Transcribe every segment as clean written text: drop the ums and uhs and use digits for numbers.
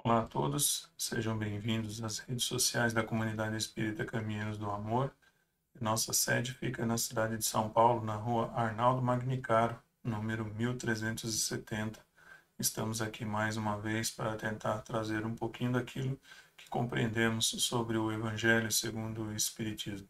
Olá a todos, sejam bem-vindos às redes sociais da Comunidade Espírita Caminheiros do Amor. Nossa sede fica na cidade de São Paulo, na rua Arnaldo Magnicaro, número 1370. Estamos aqui mais uma vez para tentar trazer um pouquinho daquilo que compreendemos sobre o Evangelho segundo o Espiritismo.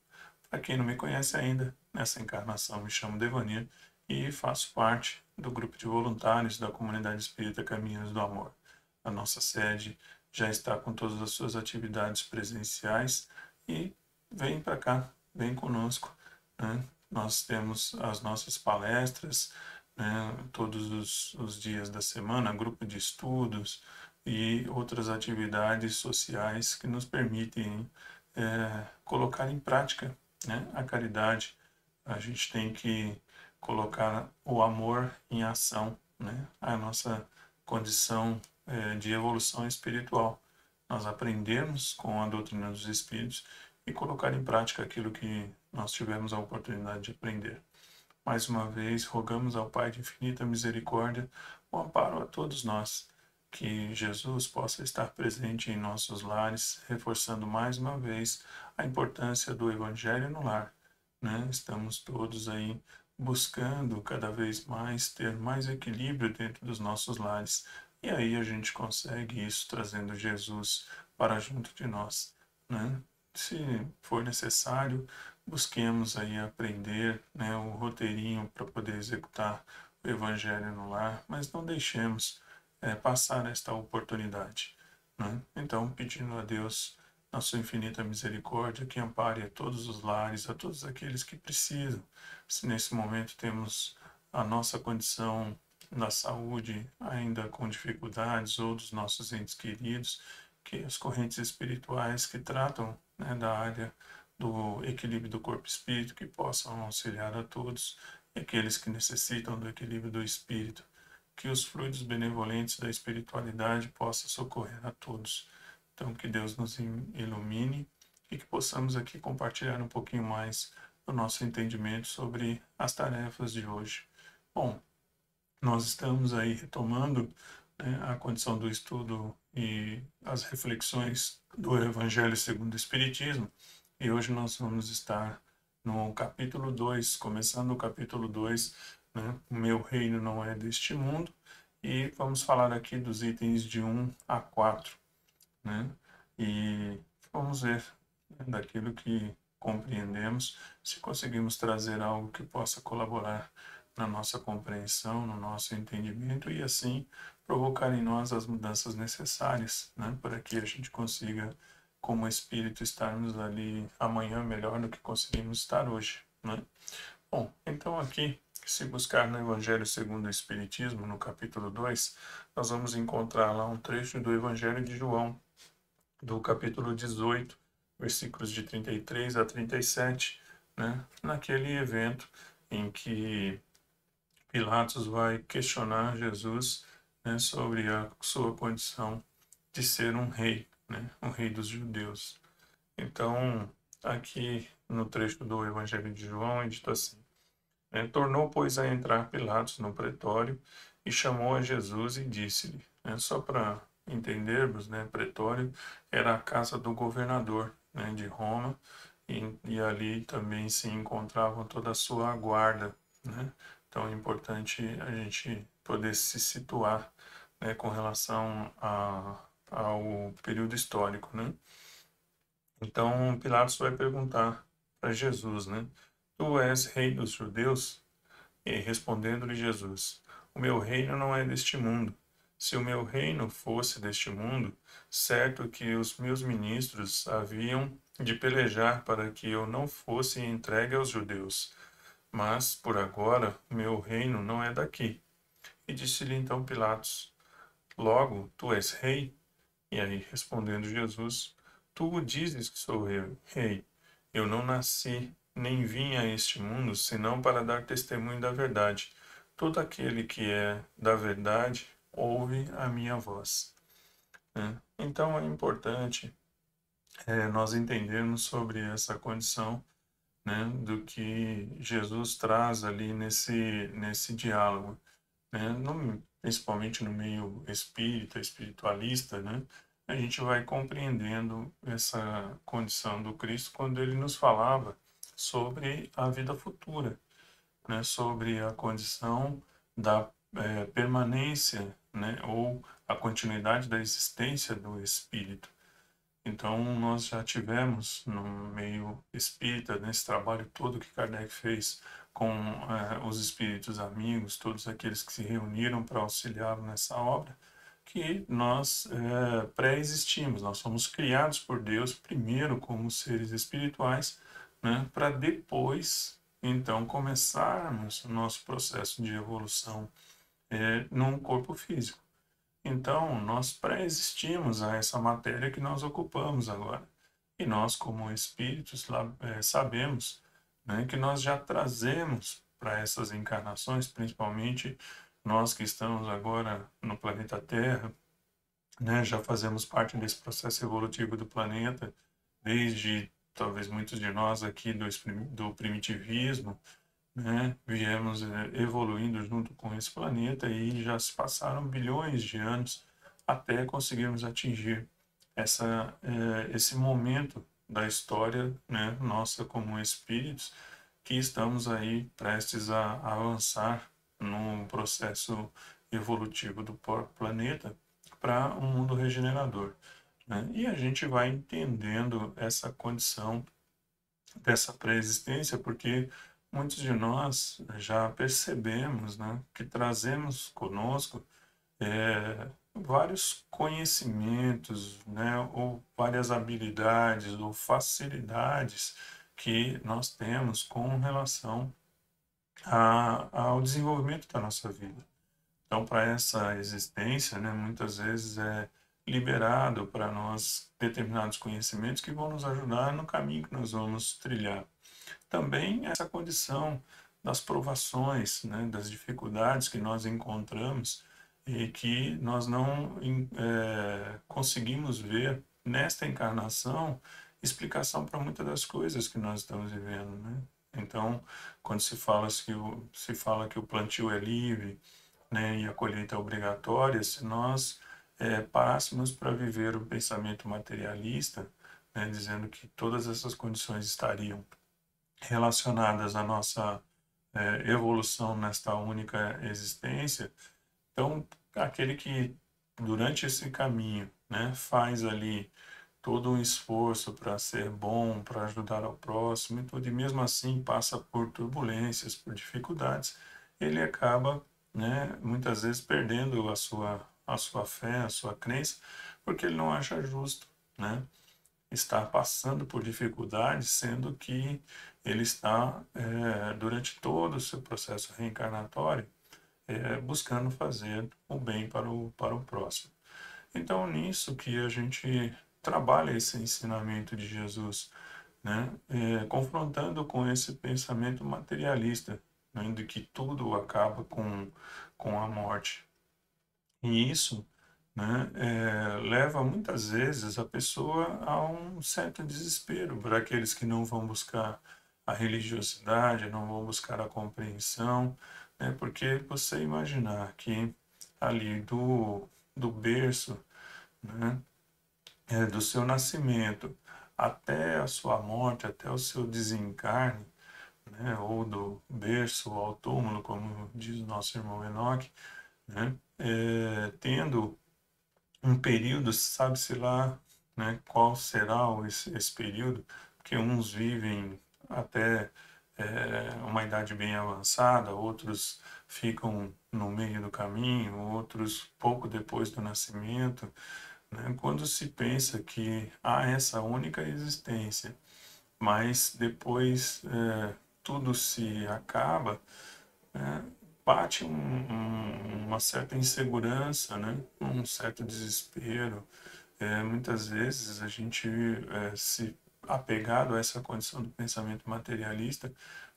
Para quem não me conhece ainda, nessa encarnação me chamo Devanir e faço parte do grupo de voluntários da Comunidade Espírita Caminhos do Amor. A nossa sede já está com todas as suas atividades presenciais e vem para cá, vem conosco, né? Nós temos as nossas palestras, né, todos os dias da semana, grupo de estudos e outras atividades sociais que nos permitem colocar em prática, né, a caridade. A gente tem que colocar o amor em ação, né, a nossa condição de evolução espiritual. Nós aprendemos com a doutrina dos Espíritos e colocar em prática aquilo que nós tivemos a oportunidade de aprender. Mais uma vez, rogamos ao Pai de infinita misericórdia o amparo a todos nós, que Jesus possa estar presente em nossos lares, reforçando mais uma vez a importância do Evangelho no lar, né? Estamos todos aí buscando cada vez mais ter mais equilíbrio dentro dos nossos lares. E aí a gente consegue isso trazendo Jesus para junto de nós, né? Se for necessário, busquemos aí aprender, né, o roteirinho para poder executar o Evangelho no lar, mas não deixemos passar esta oportunidade, né? Então, pedindo a Deus, na sua infinita misericórdia, que ampare a todos os lares, a todos aqueles que precisam. Se nesse momento temos a nossa condição na saúde ainda com dificuldades, ou dos nossos entes queridos, que as correntes espirituais que tratam, né, da área do equilíbrio do corpo e espírito, que possam auxiliar a todos, e aqueles que necessitam do equilíbrio do espírito, que os fluidos benevolentes da espiritualidade possam socorrer a todos. Então, que Deus nos ilumine e que possamos aqui compartilhar um pouquinho mais do nosso entendimento sobre as tarefas de hoje. Bom, nós estamos aí retomando, né, a condição do estudo e as reflexões do Evangelho segundo o Espiritismo, e hoje nós vamos estar no capítulo 2, começando o capítulo 2, né, o meu reino não é deste mundo, e vamos falar aqui dos itens de 1 a 4, né? E vamos ver, né, daquilo que compreendemos, se conseguimos trazer algo que possa colaborar na nossa compreensão, no nosso entendimento e assim provocar em nós as mudanças necessárias, né, para que a gente consiga, como espírito, estarmos ali amanhã melhor do que conseguimos estar hoje, né? Bom, então aqui, se buscar no Evangelho segundo o Espiritismo, no capítulo 2, nós vamos encontrar lá um trecho do Evangelho de João, do capítulo 18, versículos de 33 a 37, né? Naquele evento em que Pilatos vai questionar Jesus, né, sobre a sua condição de ser um rei, né, um rei dos judeus. Então, aqui no trecho do Evangelho de João, é dito assim: tornou, pois, a entrar Pilatos no pretório e chamou a Jesus e disse-lhe, né, só para entendermos, né, pretório era a casa do governador, né, de Roma, e ali também se encontravam toda a sua guarda, né? Então é importante a gente poder se situar, né, com relação ao período histórico, né? Então Pilatos vai perguntar para Jesus, né? Tu és rei dos judeus? E respondendo-lhe Jesus: O meu reino não é deste mundo. Se o meu reino fosse deste mundo, certo que os meus ministros haviam de pelejar para que eu não fosse entregue aos judeus. Mas, por agora, o meu reino não é daqui. E disse-lhe então Pilatos: Logo, tu és rei? E aí, respondendo Jesus: Tu o dizes que sou eu, rei. Eu não nasci, nem vim a este mundo, senão para dar testemunho da verdade. Todo aquele que é da verdade ouve a minha voz, né? Então é importante nós entendermos sobre essa condição, né, do que Jesus traz ali nesse diálogo, né? principalmente no meio espírita, espiritualista, né, a gente vai compreendendo essa condição do Cristo quando ele nos falava sobre a vida futura, né, sobre a condição da permanência, né, ou a continuidade da existência do Espírito. Então, nós já tivemos no meio espírita, nesse trabalho todo que Kardec fez com os espíritos amigos, todos aqueles que se reuniram para auxiliá-lo nessa obra, que nós pré-existimos, nós somos criados por Deus primeiro como seres espirituais, né, para depois, então, começarmos o nosso processo de evolução num corpo físico. Então, nós pré-existimos a essa matéria que nós ocupamos agora. E nós, como espíritos, sabemos, né, que nós já trazemos para essas encarnações, principalmente nós que estamos agora no planeta Terra, né, já fazemos parte desse processo evolutivo do planeta, desde talvez muitos de nós aqui do primitivismo, né, viemos evoluindo junto com esse planeta e já se passaram bilhões de anos até conseguirmos atingir esse momento da história, né, nossa como espíritos, que estamos aí prestes a avançar num processo evolutivo do planeta para um mundo regenerador, né? E a gente vai entendendo essa condição dessa pré-existência, porque muitos de nós já percebemos, né, que trazemos conosco vários conhecimentos, né, ou várias habilidades ou facilidades que nós temos com relação ao desenvolvimento da nossa vida. Então, para essa existência, né, muitas vezes é liberado para nós determinados conhecimentos que vão nos ajudar no caminho que nós vamos trilhar. Também essa condição das provações, né, das dificuldades que nós encontramos e que nós não conseguimos ver nesta encarnação explicação para muitas das coisas que nós estamos vivendo, né? Então, quando se fala que o plantio é livre, né, e a colheita é obrigatória, se nós parássemos para viver o pensamento materialista, né, dizendo que todas essas condições estariam relacionadas à nossa evolução nesta única existência, então aquele que durante esse caminho, né, faz ali todo um esforço para ser bom, para ajudar ao próximo e tudo, e mesmo assim passa por turbulências, por dificuldades, ele acaba, né, muitas vezes perdendo a sua fé, a sua crença, porque ele não acha justo, né, estar passando por dificuldades, sendo que ele está, durante todo o seu processo reencarnatório, buscando fazer o bem para o próximo. Então, nisso que a gente trabalha esse ensinamento de Jesus, né? Confrontando com esse pensamento materialista, né? De que tudo acaba com a morte. E isso, né, leva muitas vezes a pessoa a um certo desespero para aqueles que não vão buscar a religiosidade, não vão buscar a compreensão, né, porque você imaginar que ali do berço, né, do seu nascimento até a sua morte, até o seu desencarne, né, ou do berço ao túmulo, como diz o nosso irmão Enoque, né, tendo um período, sabe-se lá, né, qual será esse período, porque uns vivem até uma idade bem avançada, outros ficam no meio do caminho, outros pouco depois do nascimento, né? Quando se pensa que há essa única existência, mas depois tudo se acaba, né? Bate uma certa insegurança, né? Um certo desespero. Muitas vezes a gente se apegado a essa condição do pensamento materialista,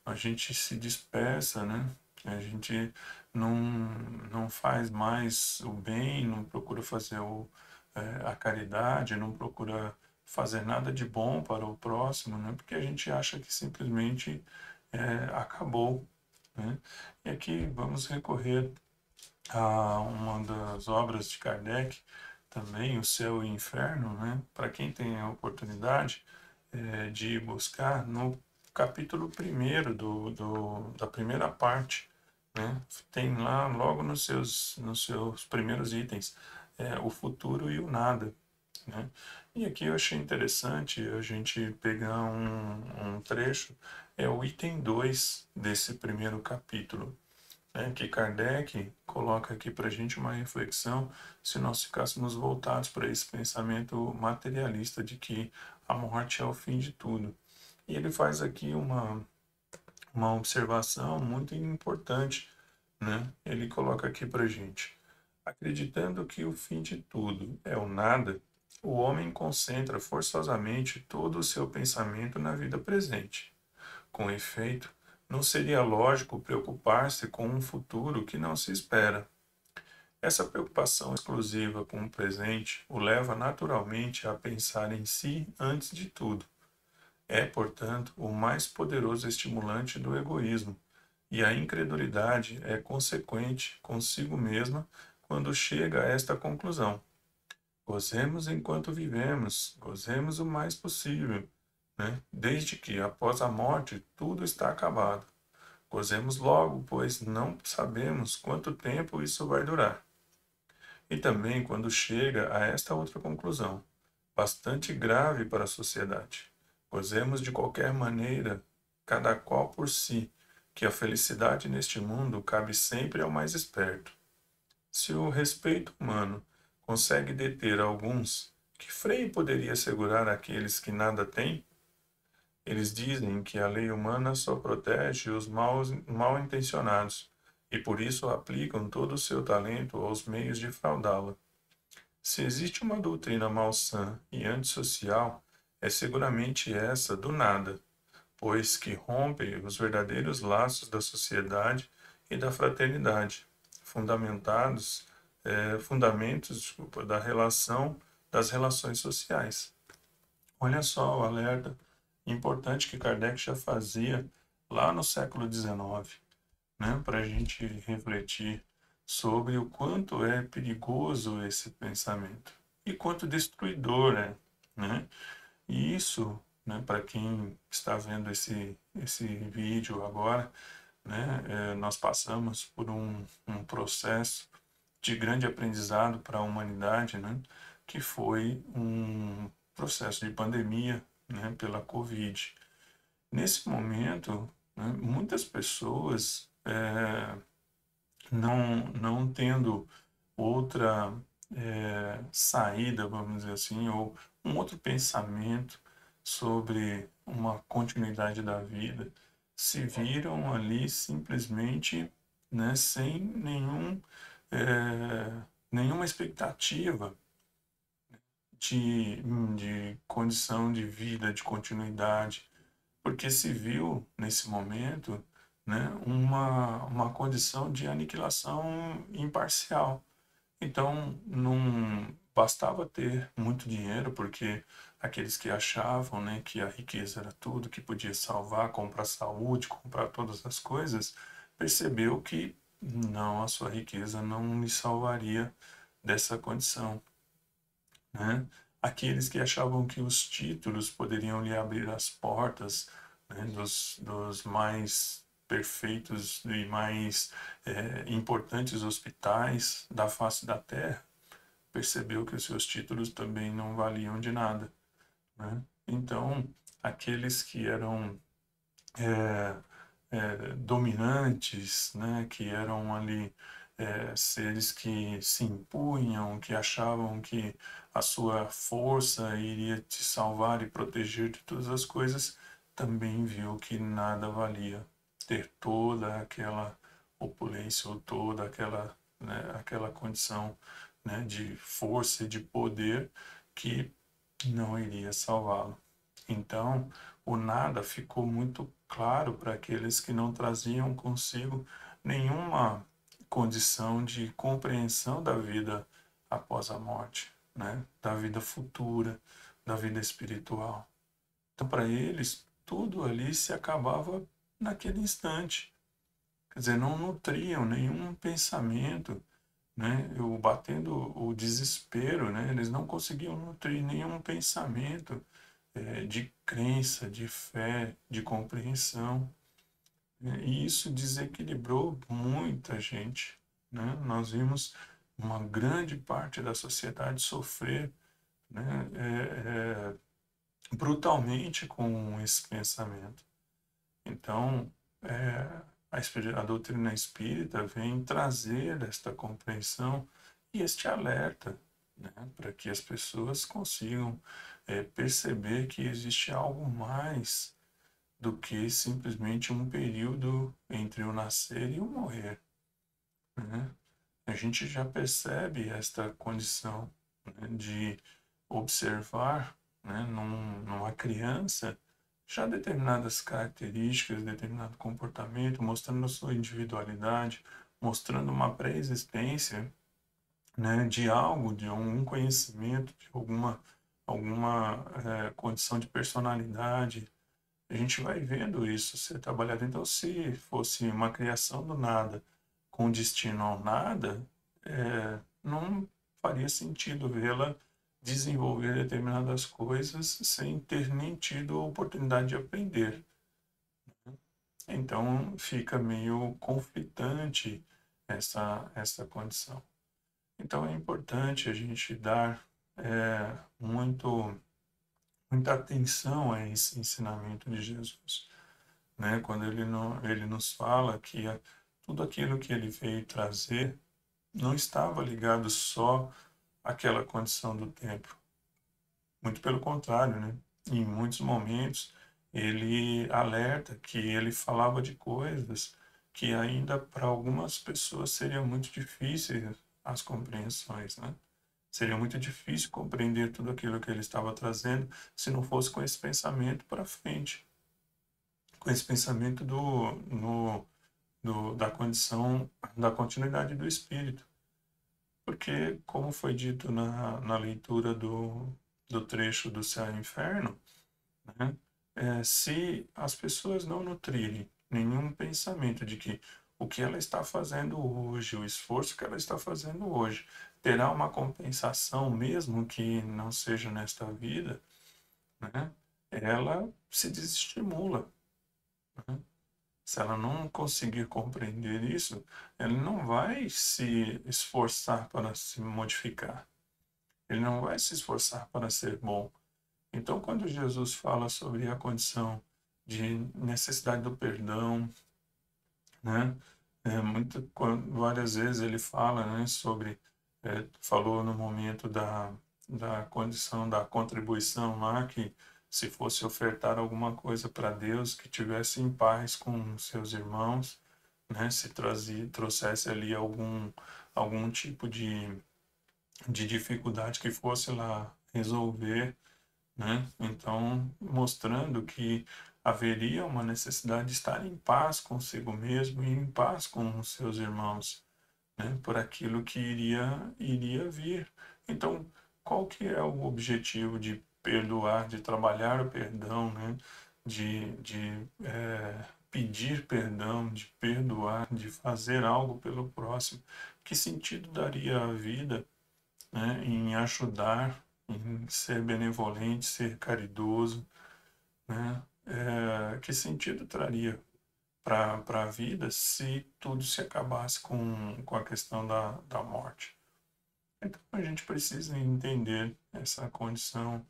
a gente se dispersa, né? A gente não, não faz mais o bem, não procura fazer a caridade, não procura fazer nada de bom para o próximo, né? Porque a gente acha que simplesmente acabou, né? E aqui vamos recorrer uma das obras de Kardec, também, O Céu e o Inferno, né? Para quem tem a oportunidade de buscar, no capítulo primeiro da primeira parte, né? Tem lá, logo nos seus primeiros itens, o futuro e o nada, né? E aqui eu achei interessante a gente pegar um trecho, é o item 2 desse primeiro capítulo, né, que Kardec coloca aqui para a gente uma reflexão se nós ficássemos voltados para esse pensamento materialista de que a morte é o fim de tudo. E ele faz aqui uma observação muito importante, né? Ele coloca aqui para a gente: acreditando que o fim de tudo é o nada, o homem concentra forçosamente todo o seu pensamento na vida presente. Com efeito, não seria lógico preocupar-se com um futuro que não se espera. Essa preocupação exclusiva com o presente o leva naturalmente a pensar em si antes de tudo. É, portanto, o mais poderoso estimulante do egoísmo, e a incredulidade é consequente consigo mesma quando chega a esta conclusão. Gozemos enquanto vivemos, gozemos o mais possível, né? Desde que, após a morte, tudo está acabado. Gozemos logo, pois não sabemos quanto tempo isso vai durar. E também quando chega a esta outra conclusão, bastante grave para a sociedade. Gozemos de qualquer maneira, cada qual por si, que a felicidade neste mundo cabe sempre ao mais esperto. Se o respeito humano consegue deter alguns, que freio poderia segurar aqueles que nada têm? Eles dizem que a lei humana só protege os mal intencionados e por isso aplicam todo o seu talento aos meios de fraudá-la. Se existe uma doutrina malsã e antissocial, é seguramente essa do nada, pois que rompe os verdadeiros laços da sociedade e da fraternidade, fundamentos, desculpa, das relações sociais. Olha só o alerta importante que Kardec já fazia lá no século XIX, né, para a gente refletir sobre o quanto é perigoso esse pensamento e quanto destruidor é, né? E isso, né, para quem está vendo esse vídeo agora, né, nós passamos por um processo de grande aprendizado para a humanidade, né, que foi um processo de pandemia, né, pela Covid. Nesse momento, né, muitas pessoas não tendo outra saída, vamos dizer assim, ou um outro pensamento sobre uma continuidade da vida, se viram ali simplesmente, né, sem nenhuma expectativa de condição de vida, de continuidade, porque se viu nesse momento, né, uma condição de aniquilação imparcial. Então, não bastava ter muito dinheiro, porque aqueles que achavam, né, que a riqueza era tudo, que podia salvar, comprar saúde, comprar todas as coisas, percebeu que não, a sua riqueza não lhe salvaria dessa condição, né? Aqueles que achavam que os títulos poderiam lhe abrir as portas, né, dos mais perfeitos e mais importantes hospitais da face da terra, percebeu que os seus títulos também não valiam de nada, né? Então, aqueles que eram é, dominantes, né, que eram ali seres que se impunham, que achavam que a sua força iria te salvar e proteger de todas as coisas, também viu que nada valia ter toda aquela opulência ou toda aquela, né, aquela condição, né, de força e de poder que não iria salvá-lo. Então, o nada ficou muito claro para aqueles que não traziam consigo nenhuma condição de compreensão da vida após a morte, né? Da vida futura, da vida espiritual. Então, para eles, tudo ali se acabava naquele instante. Quer dizer, não nutriam nenhum pensamento né, batendo o desespero, né, eles não conseguiam nutrir nenhum pensamento de crença, de fé, de compreensão, né, e isso desequilibrou muita gente, né? Nós vimos uma grande parte da sociedade sofrer, né, brutalmente com esse pensamento. Então, a doutrina espírita vem trazer esta compreensão e este alerta, né, para que as pessoas consigam perceber que existe algo mais do que simplesmente um período entre o nascer e o morrer, né? A gente já percebe esta condição, né, de observar, né, numa criança já determinadas características, determinado comportamento, mostrando a sua individualidade, mostrando uma pré-existência, né, de algo, de algum conhecimento, de alguma condição de personalidade. A gente vai vendo isso ser trabalhado. Então, se fosse uma criação do nada, com destino ao nada, não faria sentido vê-la desenvolver determinadas coisas sem ter nem tido a oportunidade de aprender. Então fica meio conflitante essa condição. Então é importante a gente dar muita atenção a esse ensinamento de Jesus, né? Quando ele nos fala que tudo aquilo que ele veio trazer não estava ligado só àquela condição do tempo. Muito pelo contrário, né? Em muitos momentos ele alerta que ele falava de coisas que ainda para algumas pessoas seriam muito difíceis as compreensões, né? Seria muito difícil compreender tudo aquilo que ele estava trazendo se não fosse com esse pensamento para frente, com esse pensamento da condição, da continuidade do espírito. Porque, como foi dito na leitura do trecho do Céu e Inferno, né, se as pessoas não nutrirem nenhum pensamento de que o que ela está fazendo hoje, o esforço que ela está fazendo hoje, terá uma compensação, mesmo que não seja nesta vida, né, ela se desestimula, né? Se ela não conseguir compreender isso, ela não vai se esforçar para se modificar. Ele não vai se esforçar para ser bom. Então, quando Jesus fala sobre a condição de necessidade do perdão, né, várias vezes ele fala, né, sobre, falou no momento da condição da contribuição lá, que se fosse ofertar alguma coisa para Deus, que tivesse em paz com seus irmãos, né, se trouxesse ali algum tipo de dificuldade que fosse lá resolver, né? Então, mostrando que haveria uma necessidade de estar em paz consigo mesmo e em paz com os seus irmãos, né? Por aquilo que iria vir. Então, qual que é o objetivo de perdoar, de trabalhar o perdão, né? De pedir perdão, de perdoar, de fazer algo pelo próximo? Que sentido daria a vida, né, em ajudar, em ser benevolente, ser caridoso, né? Que sentido traria para a vida se tudo se acabasse com a questão da morte? Então a gente precisa entender essa condição,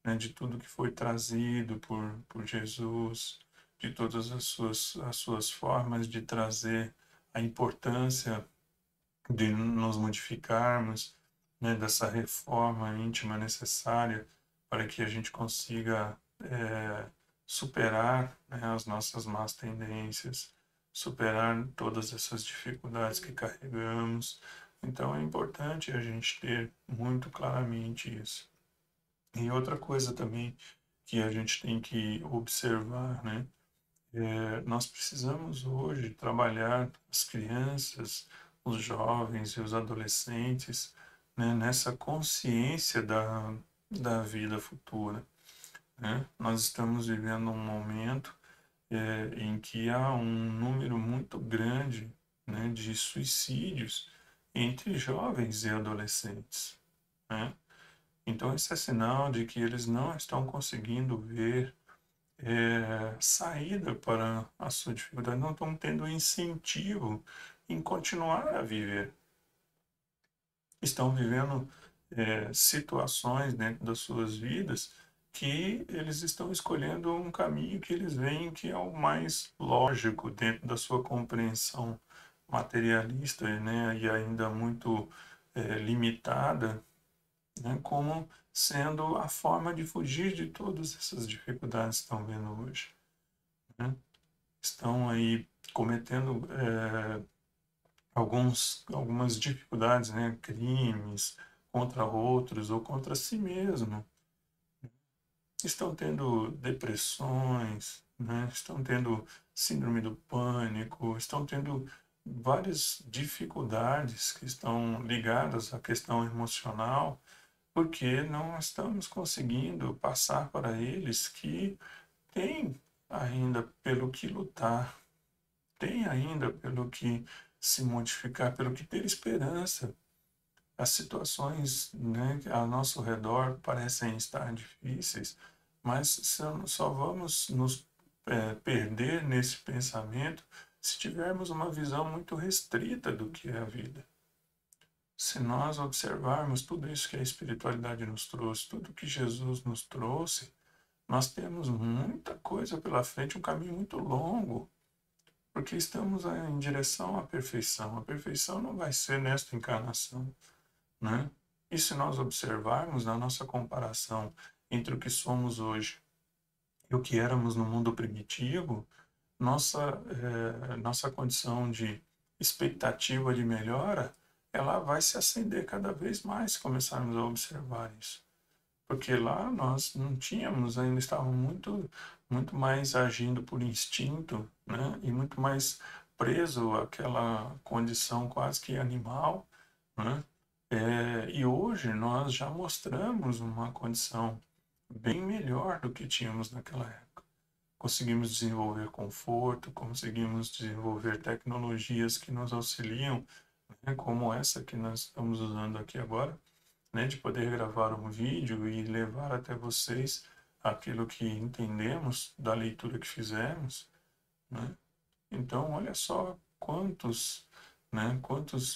né, de tudo que foi trazido por Jesus, de todas as suas formas de trazer a importância de nos modificarmos, né, dessa reforma íntima necessária para que a gente consiga superar, né, as nossas más tendências, superar todas essas dificuldades que carregamos. Então é importante a gente ter muito claramente isso. E outra coisa também que a gente tem que observar, né? Nós precisamos hoje trabalhar as crianças, os jovens e os adolescentes, né, nessa consciência da vida futura, né? Nós estamos vivendo um momento em que há um número muito grande, né, de suicídios entre jovens e adolescentes, né? Então, esse é sinal de que eles não estão conseguindo ver saída para a sua dificuldade, não estão tendo incentivo em continuar a viver. Estão vivendo situações dentro das suas vidas que eles estão escolhendo um caminho que eles veem que é o mais lógico dentro da sua compreensão materialista, né, e ainda muito limitada, né, como sendo a forma de fugir de todas essas dificuldades que estão vendo hoje, né? Estão aí cometendo algumas dificuldades, né, crimes contra outros ou contra si mesmo. Estão tendo depressões, né? Estão tendo síndrome do pânico, estão tendo várias dificuldades que estão ligadas à questão emocional, porque não estamos conseguindo passar para eles que tem ainda pelo que lutar, tem ainda pelo que se modificar, pelo que ter esperança. As situações, né, ao nosso redor parecem estar difíceis, mas só vamos nos perder nesse pensamento se tivermos uma visão muito restrita do que é a vida. Se nós observarmos tudo isso que a espiritualidade nos trouxe, tudo que Jesus nos trouxe, nós temos muita coisa pela frente, um caminho muito longo, porque estamos em direção à perfeição. A perfeição não vai ser nesta encarnação, né? E se nós observarmos na nossa comparação entre o que somos hoje e o que éramos no mundo primitivo, nossa condição de expectativa de melhora, ela vai se acender cada vez mais se começarmos a observar isso. Porque lá nós não tínhamos, ainda estávamos muito mais agindo por instinto, né? E muito mais preso àquela condição quase que animal, né? E hoje nós já mostramos uma condição bem melhor do que tínhamos naquela época. Conseguimos desenvolver conforto, conseguimos desenvolver tecnologias que nos auxiliam, né? Como essa que nós estamos usando aqui agora, né, de poder gravar um vídeo e levar até vocês aquilo que entendemos da leitura que fizemos, né? Então, olha só quantos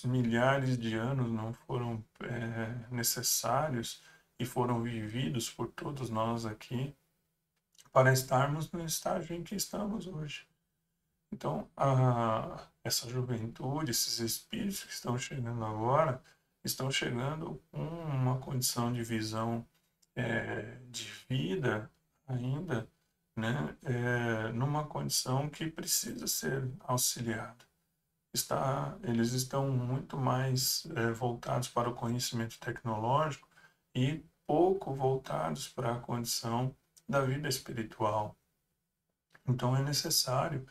milhares de anos não foram necessários e foram vividos por todos nós aqui para estarmos no estágio em que estamos hoje. Então, essa juventude, esses espíritos que estão chegando agora, estão chegando com uma condição de visão de vida ainda, né, numa condição que precisa ser auxiliada. Eles estão muito mais voltados para o conhecimento tecnológico e pouco voltados para a condição da vida espiritual. Então é necessário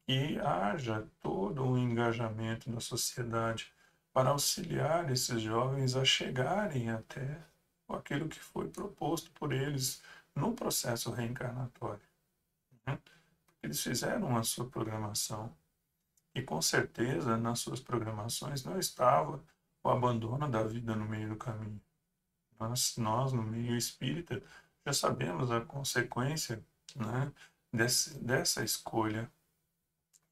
que haja todo um engajamento da sociedade para auxiliar esses jovens a chegarem até aquilo que foi proposto por eles no processo reencarnatório, né? Eles fizeram a sua programação e com certeza nas suas programações não estava o abandono da vida no meio do caminho. Nós no meio espírita já sabemos a consequência, né, dessa escolha.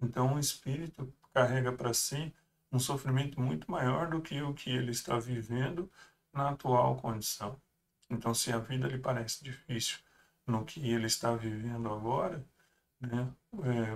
Então, o espírito carrega para si um sofrimento muito maior do que o que ele está vivendo na atual condição. Então, se a vida lhe parece difícil no que ele está vivendo agora, né,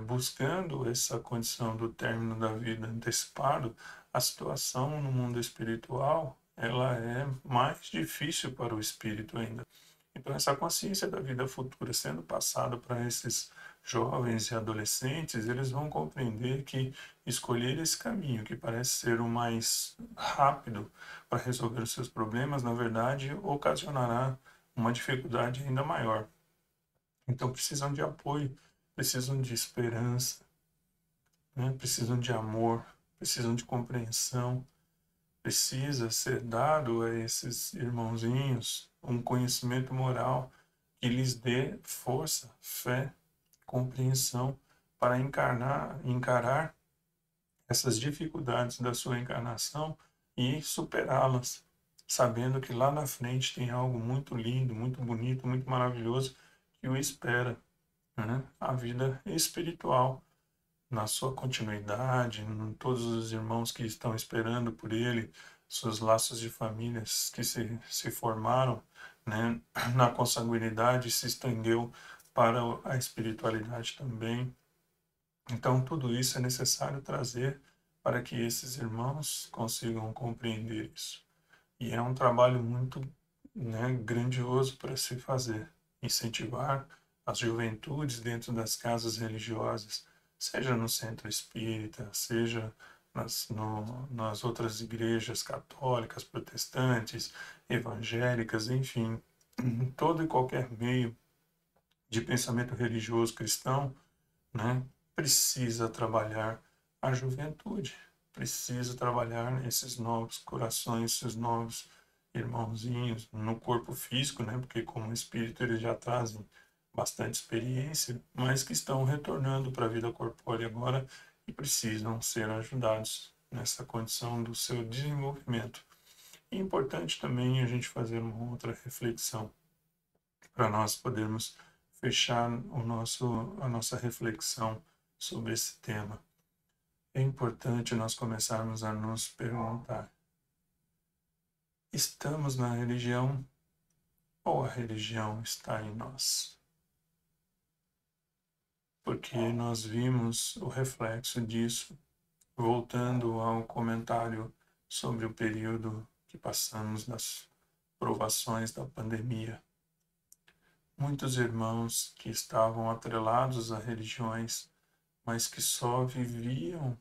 buscando essa condição do término da vida antecipado, a situação no mundo espiritual ela é mais difícil para o espírito ainda. Então, essa consciência da vida futura sendo passada para esses jovens e adolescentes, eles vão compreender que escolher esse caminho, que parece ser o mais rápido para resolver os seus problemas, na verdade, ocasionará uma dificuldade ainda maior. Então, precisam de apoio, precisam de esperança, né? Precisam de amor, precisam de compreensão. Precisa ser dado a esses irmãozinhos um conhecimento moral que lhes dê força, fé, compreensão para encarar essas dificuldades da sua encarnação e superá-las, sabendo que lá na frente tem algo muito lindo, muito bonito, muito maravilhoso que o espera, né? A vida espiritual, na sua continuidade, em todos os irmãos que estão esperando por ele, seus laços de famílias que se formaram, né? Na consanguinidade se estendeu para a espiritualidade também. Então, tudo isso é necessário trazer para que esses irmãos consigam compreender isso. E é um trabalho muito, né, grandioso para se fazer. Incentivar as juventudes dentro das casas religiosas, seja no centro espírita, seja nas outras igrejas católicas, protestantes, evangélicas, enfim, em todo e qualquer meio de pensamento religioso cristão, né, precisa trabalhar a juventude, precisa trabalhar esses novos corações, esses novos irmãozinhos no corpo físico, né, porque como espírito eles já trazem bastante experiência, mas que estão retornando para a vida corpórea agora e precisam ser ajudados nessa condição do seu desenvolvimento. É importante também a gente fazer uma outra reflexão para nós podermos fechar a nossa reflexão sobre esse tema. É importante nós começarmos a nos perguntar: estamos na religião ou a religião está em nós? Porque nós vimos o reflexo disso, voltando ao comentário sobre o período que passamos das provações da pandemia. Muitos irmãos que estavam atrelados a religiões, mas que só viviam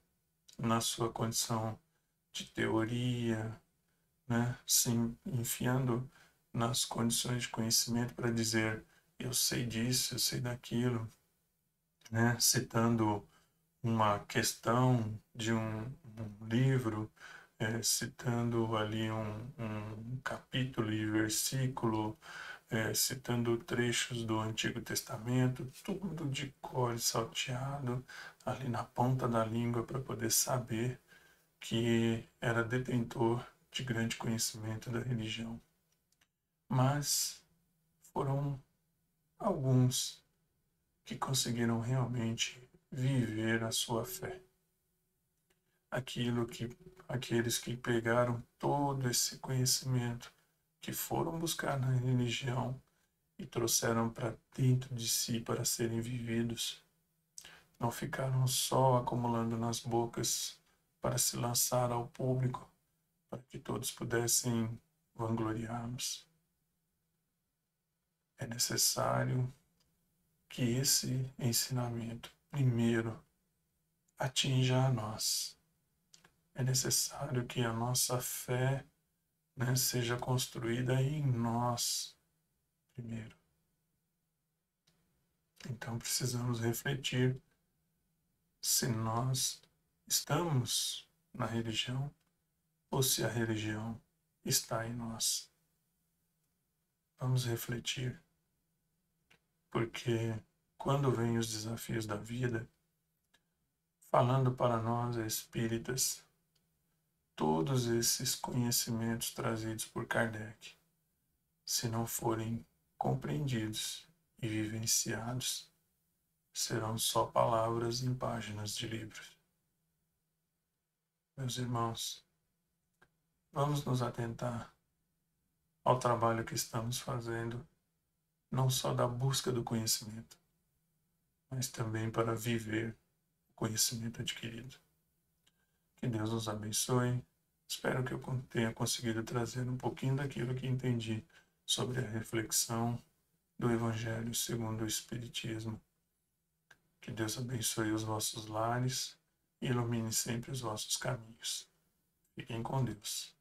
na sua condição de teoria, né, se enfiando nas condições de conhecimento para dizer eu sei disso, eu sei daquilo, né, citando uma questão de um livro, citando ali um capítulo e versículo, citando trechos do Antigo Testamento, tudo de cor e salteado, ali na ponta da língua para poder saber que era detentor de grande conhecimento da religião. Mas foram alguns que conseguiram realmente viver a sua fé. Aqueles que pegaram todo esse conhecimento, que foram buscar na religião e trouxeram para dentro de si para serem vividos, não ficaram só acumulando nas bocas para se lançar ao público, para que todos pudessem vangloriar-nos. É necessário que esse ensinamento, primeiro, atinja a nós. É necessário que a nossa fé, né, seja construída em nós primeiro. Então precisamos refletir se nós estamos na religião ou se a religião está em nós. Vamos refletir, porque quando vêm os desafios da vida, falando para nós espíritas, todos esses conhecimentos trazidos por Kardec, se não forem compreendidos e vivenciados, serão só palavras em páginas de livros. Meus irmãos, vamos nos atentar ao trabalho que estamos fazendo, não só da busca do conhecimento, mas também para viver o conhecimento adquirido. Que Deus nos abençoe. Espero que eu tenha conseguido trazer um pouquinho daquilo que entendi sobre a reflexão do Evangelho segundo o Espiritismo. Que Deus abençoe os vossos lares e ilumine sempre os vossos caminhos. Fiquem com Deus.